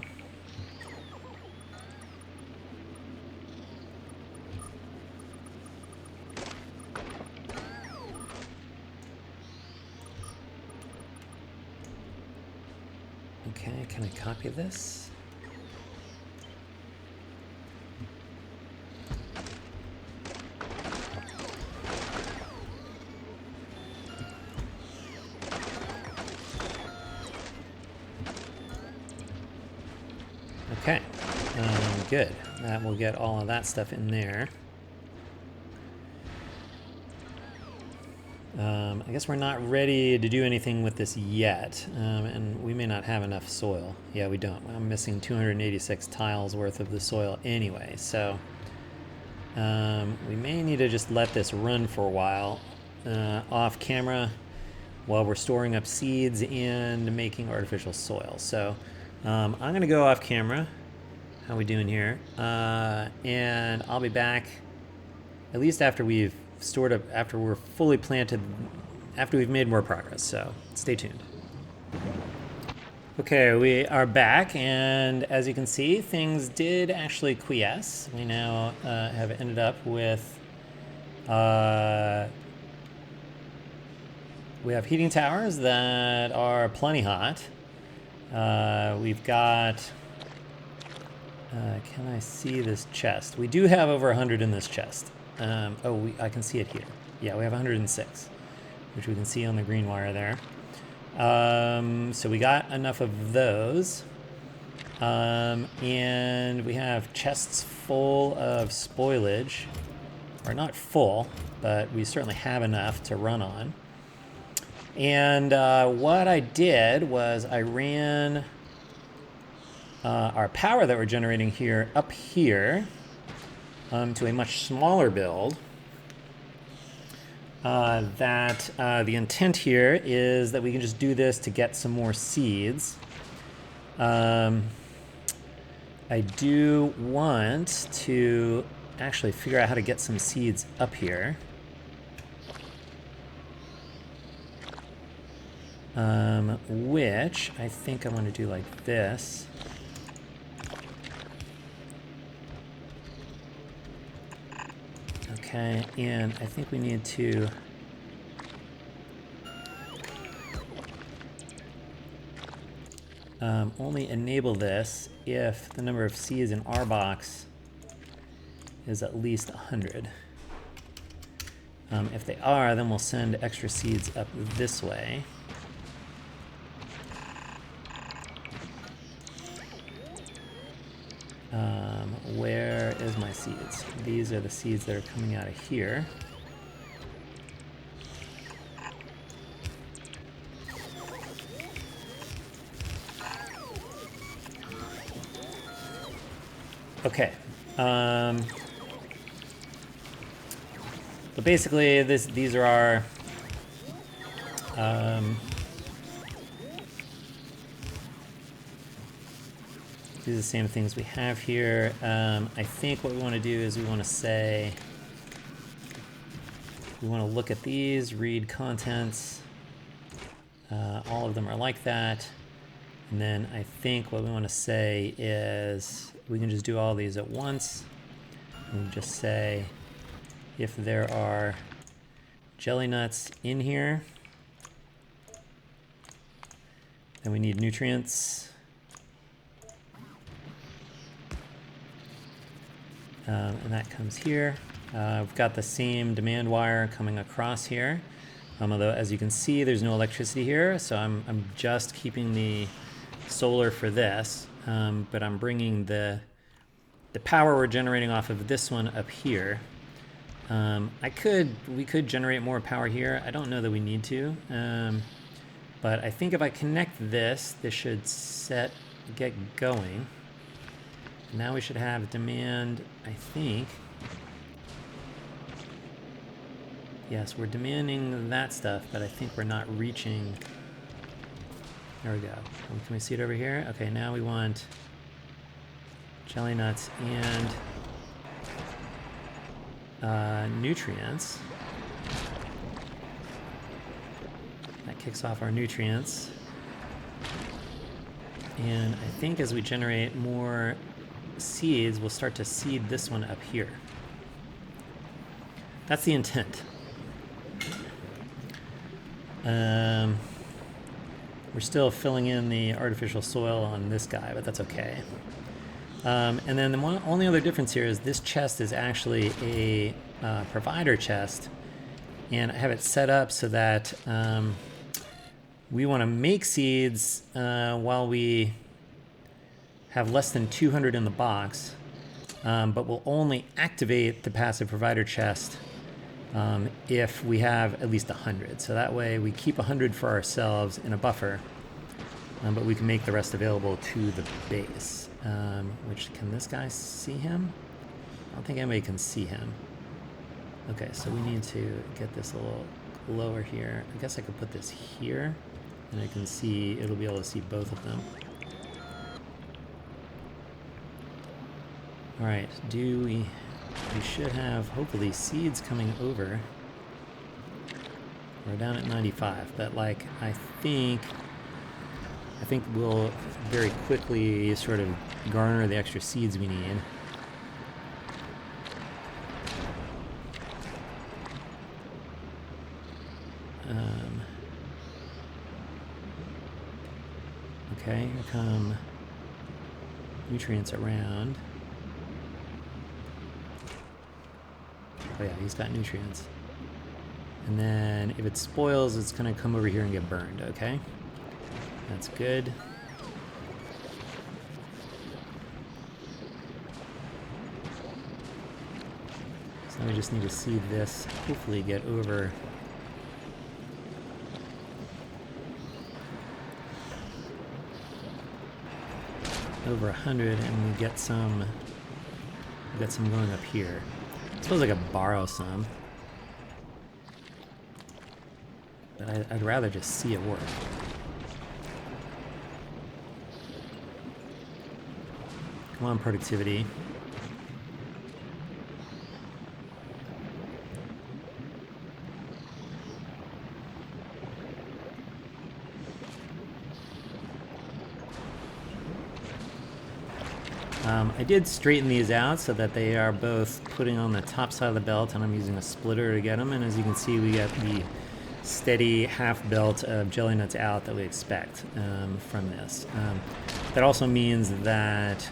A: Okay, can I copy this? Okay, good. That will get all of that stuff in there. I guess we're not ready to do anything with this yet, and we may not have enough soil. Yeah, we don't. I'm missing 286 tiles worth of the soil anyway, so we may need to just let this run for a while off camera while we're storing up seeds and making artificial soil. So I'm going to go off camera. How we doing here? And I'll be back at least after we've stored up, after we're fully planted, after we've made more progress. So stay tuned. Okay, we are back, and as you can see, things did actually quiesce. We now have ended up with we have heating towers that are plenty hot. We've got can I see this chest? We do have over 100 in this chest. I can see it here. Yeah, we have 106, which we can see on the green wire there. So we got enough of those. And we have chests full of spoilage. Or not full, but we certainly have enough to run on. And what I did was I ran our power that we're generating here up here to a much smaller build. The intent here is that we can just do this to get some more seeds. I do want to actually figure out how to get some seeds up here. Which I think I want to do like this. Okay, and I think we need to only enable this if the number of seeds in our box is at least 100. If they are, then we'll send extra seeds up this way. Where is my seeds? These are the seeds that are coming out of here. Okay. But basically, these are our these are the same things we have here. I think what we want to do is we want to say, we want to look at these, read contents. All of them are like that. And then I think what we want to say is we can just do all these at once. And just say if there are jelly nuts in here, then we need nutrients. And that comes here. We've got the same demand wire coming across here. Although, as you can see, there's no electricity here, so I'm just keeping the solar for this, but I'm bringing the power we're generating off of this one up here. We could generate more power here. I don't know that we need to, but I think if I connect this should get going. Now we should have demand, I think. Yes, we're demanding that stuff, but I think we're not reaching. There we go. Can we see it over here? Okay, now we want jelly nuts and nutrients. That kicks off our nutrients. And I think as we generate more seeds, we'll start to seed this one up here. That's the intent. We're still filling in the artificial soil on this guy, but that's okay. And then the only other difference here is this chest is actually a provider chest, and I have it set up so that we want to make seeds while we have less than 200 in the box, but we'll only activate the passive provider chest if we have at least 100. So that way we keep 100 for ourselves in a buffer, but we can make the rest available to the base. Which, can this guy see him? I don't think anybody can see him. Okay, so we need to get this a little lower here. I guess I could put this here, and I can see, it'll be able to see both of them. All right, we should have, hopefully, seeds coming over. We're down at 95, but like, I think we'll very quickly sort of garner the extra seeds we need. Okay, here come nutrients around. Oh yeah, he's got nutrients. And then if it spoils, it's gonna come over here and get burned, okay? That's good. So now we just need to see this hopefully get over over 100, and we get some going up here. I suppose I could borrow some, but I'd rather just see it work. Come on, productivity. I did straighten these out so that they are both putting on the top side of the belt, and I'm using a splitter to get them, and as you can see, we get the steady half belt of jelly nuts out that we expect from this. That also means that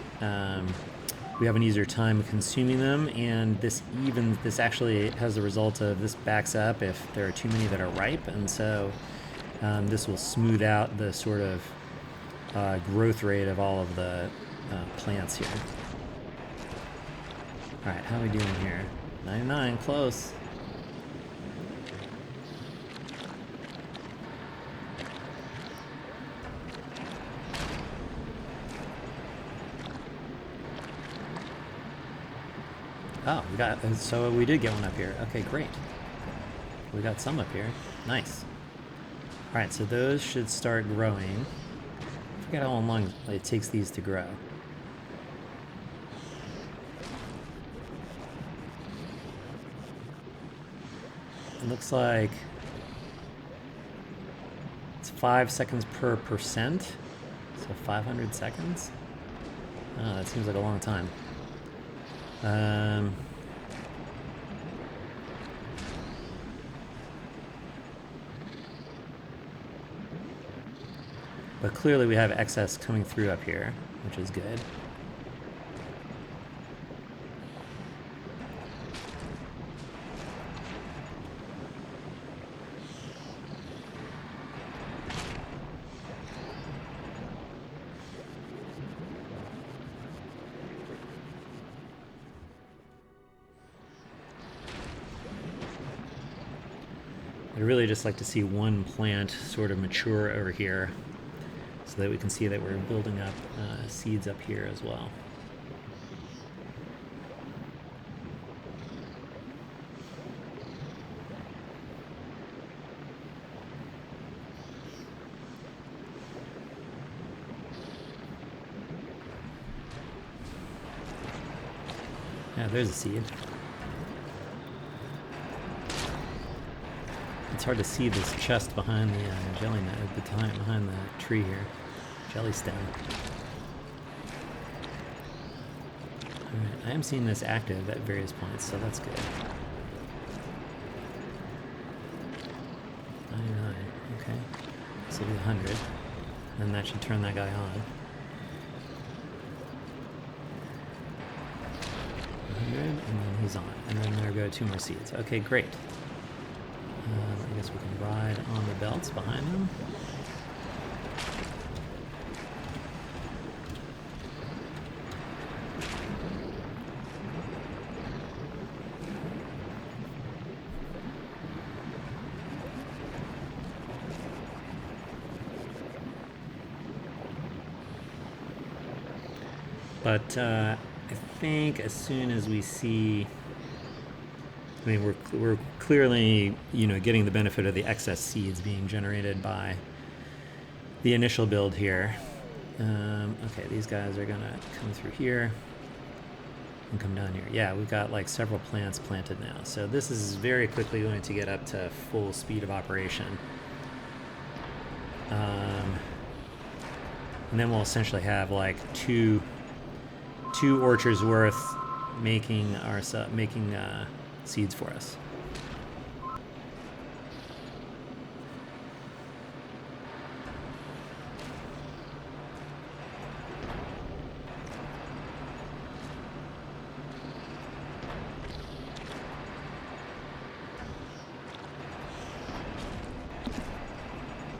A: we have an easier time consuming them, and this actually has the result of this backs up if there are too many that are ripe, and so this will smooth out the sort of growth rate of all of the plants here. All right, how are we doing here? 99, close. Oh, so we did get one up here. Okay, great. We got some up here. Nice. All right, so those should start growing. I forget how long it takes these to grow. It looks like it's 5 seconds per percent, so 500 seconds. Oh, that seems like a long time. But clearly we have excess coming through up here, which is good. I'd really just like to see one plant sort of mature over here so that we can see that we're building up seeds up here as well. Yeah, there's a seed. It's hard to see this chest behind the jelly nut at the time, behind the tree here. Jelly stem. Alright, I am seeing this active at various points, so that's good. 99, okay. This will be 100. And that should turn that guy on. 100, and then he's on. And then there go 2 more seeds. Okay, great. I guess we can ride on the belts behind them. But I think as soon as we see, I mean, we're clearly, you know, getting the benefit of the excess seeds being generated by the initial build here. Okay, these guys are gonna come through here and come down here. Yeah, we've got like several plants planted now. So this is very quickly going to get up to full speed of operation. And then we'll essentially have like two orchards worth making seeds for us.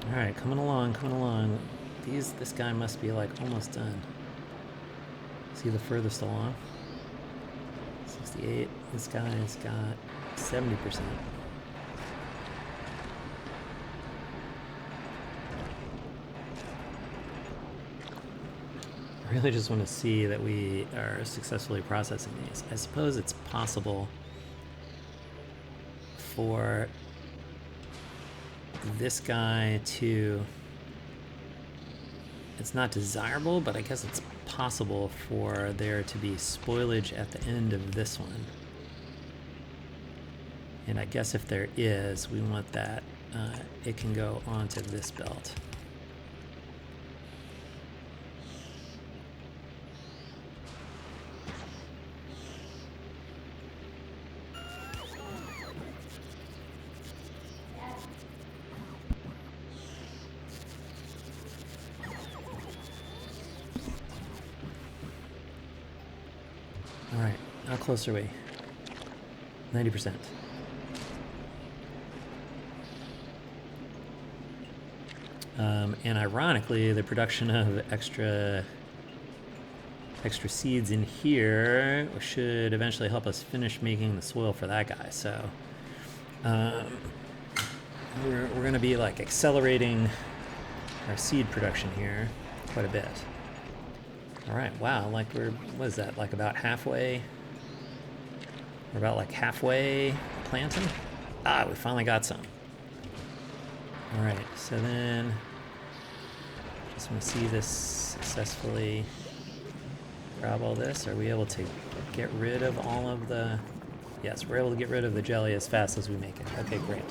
A: All right, coming along, coming along. This guy must be like almost done. Is he the furthest along? 68. This guy's got 70%. I really just want to see that we are successfully processing these. I suppose it's possible for this guy to, it's not desirable, but I guess it's possible for there to be spoilage at the end of this one. And I guess if there is, we want that, it can go onto this belt. All right, how close are we? 90%. And ironically, the production of extra seeds in here should eventually help us finish making the soil for that guy. So we're going to be like accelerating our seed production here quite a bit. All right, wow, like what is that, like about halfway? We're about like halfway planting? Ah, we finally got some. All right, so then just want to see this successfully grab all this. Are we able to get rid of all of the, yes, we're able to get rid of the jelly as fast as we make it. Okay, great.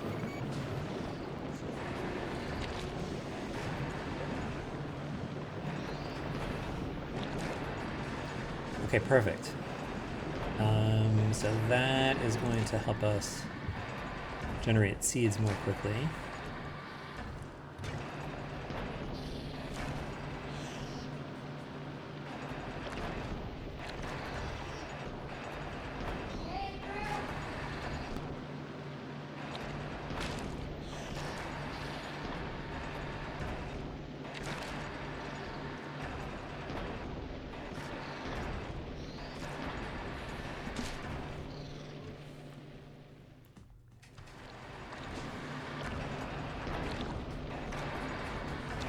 A: Okay, perfect. So that is going to help us generate seeds more quickly.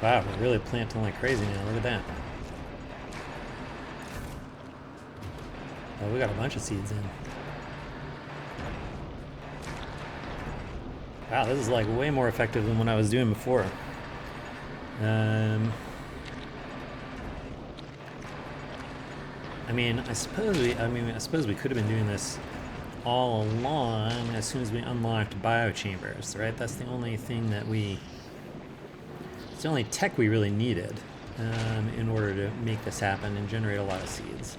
A: Wow, we're really planting like crazy now. Look at that. Oh, we got a bunch of seeds in. Wow, this is like way more effective than what I was doing before. I suppose we could have been doing this all along as soon as we unlocked biochambers, right? That's the only thing that it's the only tech we really needed in order to make this happen and generate a lot of seeds.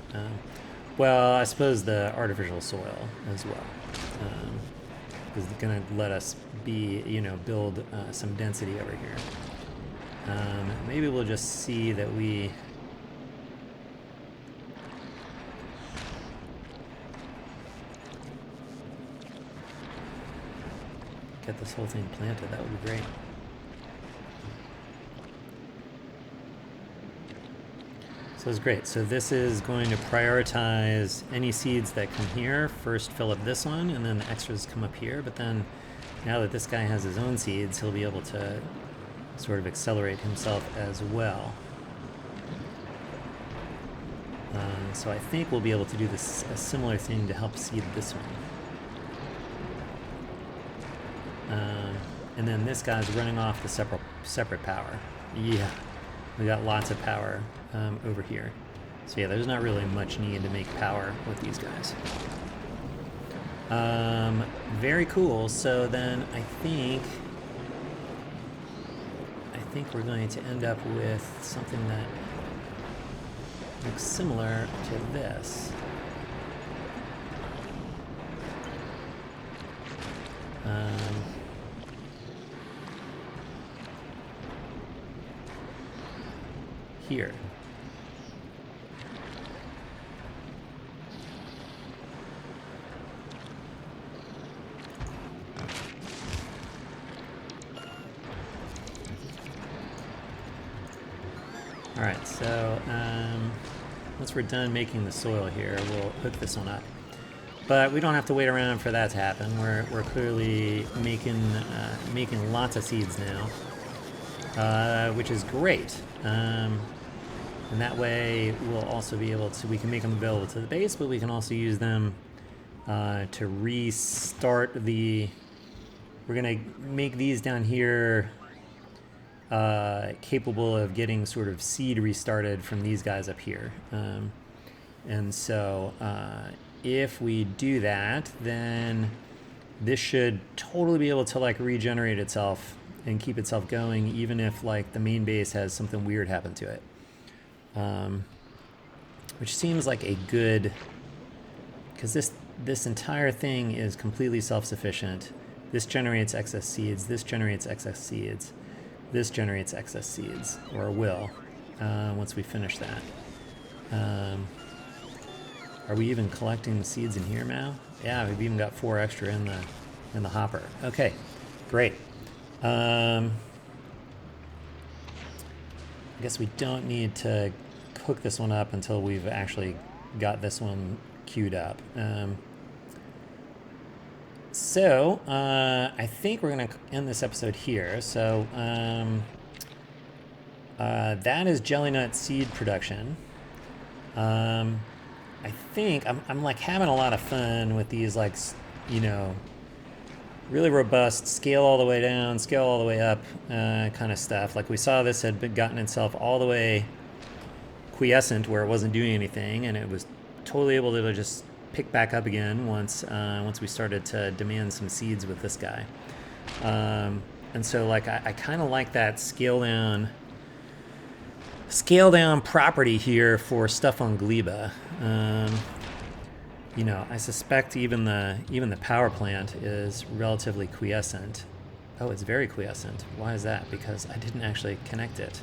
A: Well, I suppose the artificial soil as well is going to let us build some density over here. Maybe we'll just see that we get this whole thing planted. That would be great. So it's great. So this is going to prioritize any seeds that come here. First fill up this one, and then the extras come up here. But then now that this guy has his own seeds, he'll be able to sort of accelerate himself as well. so I think we'll be able to do this a similar thing to help seed this one. And then this guy's running off the separate power. Yeah, we got lots of power over here. So yeah, there's not really much need to make power with these guys. Very cool. So then I think we're going to end up with something that looks similar to this. Here. All right, so once we're done making the soil here, we'll hook this one up. But we don't have to wait around for that to happen. We're clearly making lots of seeds now, which is great. And that way we'll also be able to, we can make them available to the base, but we can also use them to restart we're gonna make these down here capable of getting sort of seed restarted from these guys up here. And so if we do that, then this should totally be able to like regenerate itself and keep itself going, even if like the main base has something weird happen to it. Which seems like a good, because this entire thing is completely self-sufficient. This generates excess seeds, this generates excess seeds, this generates excess seeds, or will, once we finish that. Are we even collecting the seeds in here now? Yeah, we've even got 4 extra in the hopper. Okay, great. I guess we don't need to hook this one up until we've actually got this one queued up. So I think we're going to end this episode here. So that is jellynut seed production. I think I'm like having a lot of fun with these, like, you know, really robust scale all the way down, scale all the way up kind of stuff. Like we saw this had gotten itself all the way quiescent where it wasn't doing anything, and it was totally able to just pick back up again once we started to demand some seeds with this guy. And so like I kind of like that scale down property here for stuff on Gleba. You know, I suspect even the power plant is relatively quiescent. Oh, it's very quiescent. Why is that? Because I didn't actually connect it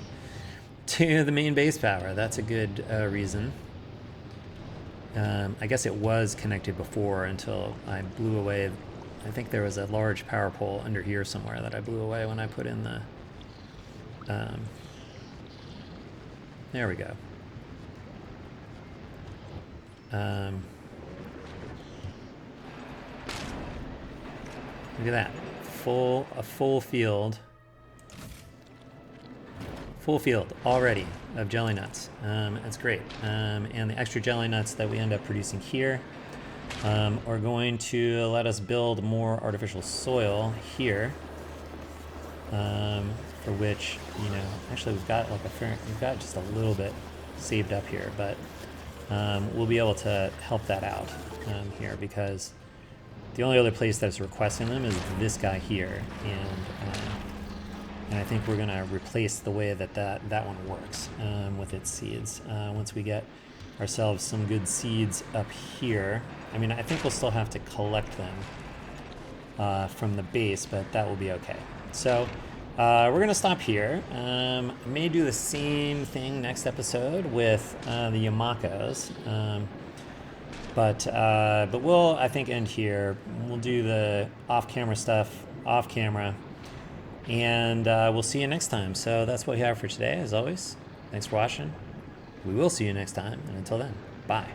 A: to the main base power. That's a good reason. I guess it was connected before until I blew away. I think there was a large power pole under here somewhere that I blew away when I put in the... there we go. Look at that. A full field already of jellynuts. That's great. And the extra jellynuts that we end up producing here are going to let us build more artificial soil here, for which, you know, actually we've got just a little bit saved up here, but we'll be able to help that out here, because the only other place that's requesting them is this guy here, and I think we're going to replace the way that one works with its seeds. Once we get ourselves some good seeds up here, I mean, I think we'll still have to collect them from the base, but that will be okay. So we're going to stop here. I may do the same thing next episode with the Yamakos. But we'll, I think, end here. We'll do the off-camera stuff off camera, and we'll see you next time. So that's what we have for today, as always. Thanks for watching. We will see you next time, and until then, bye.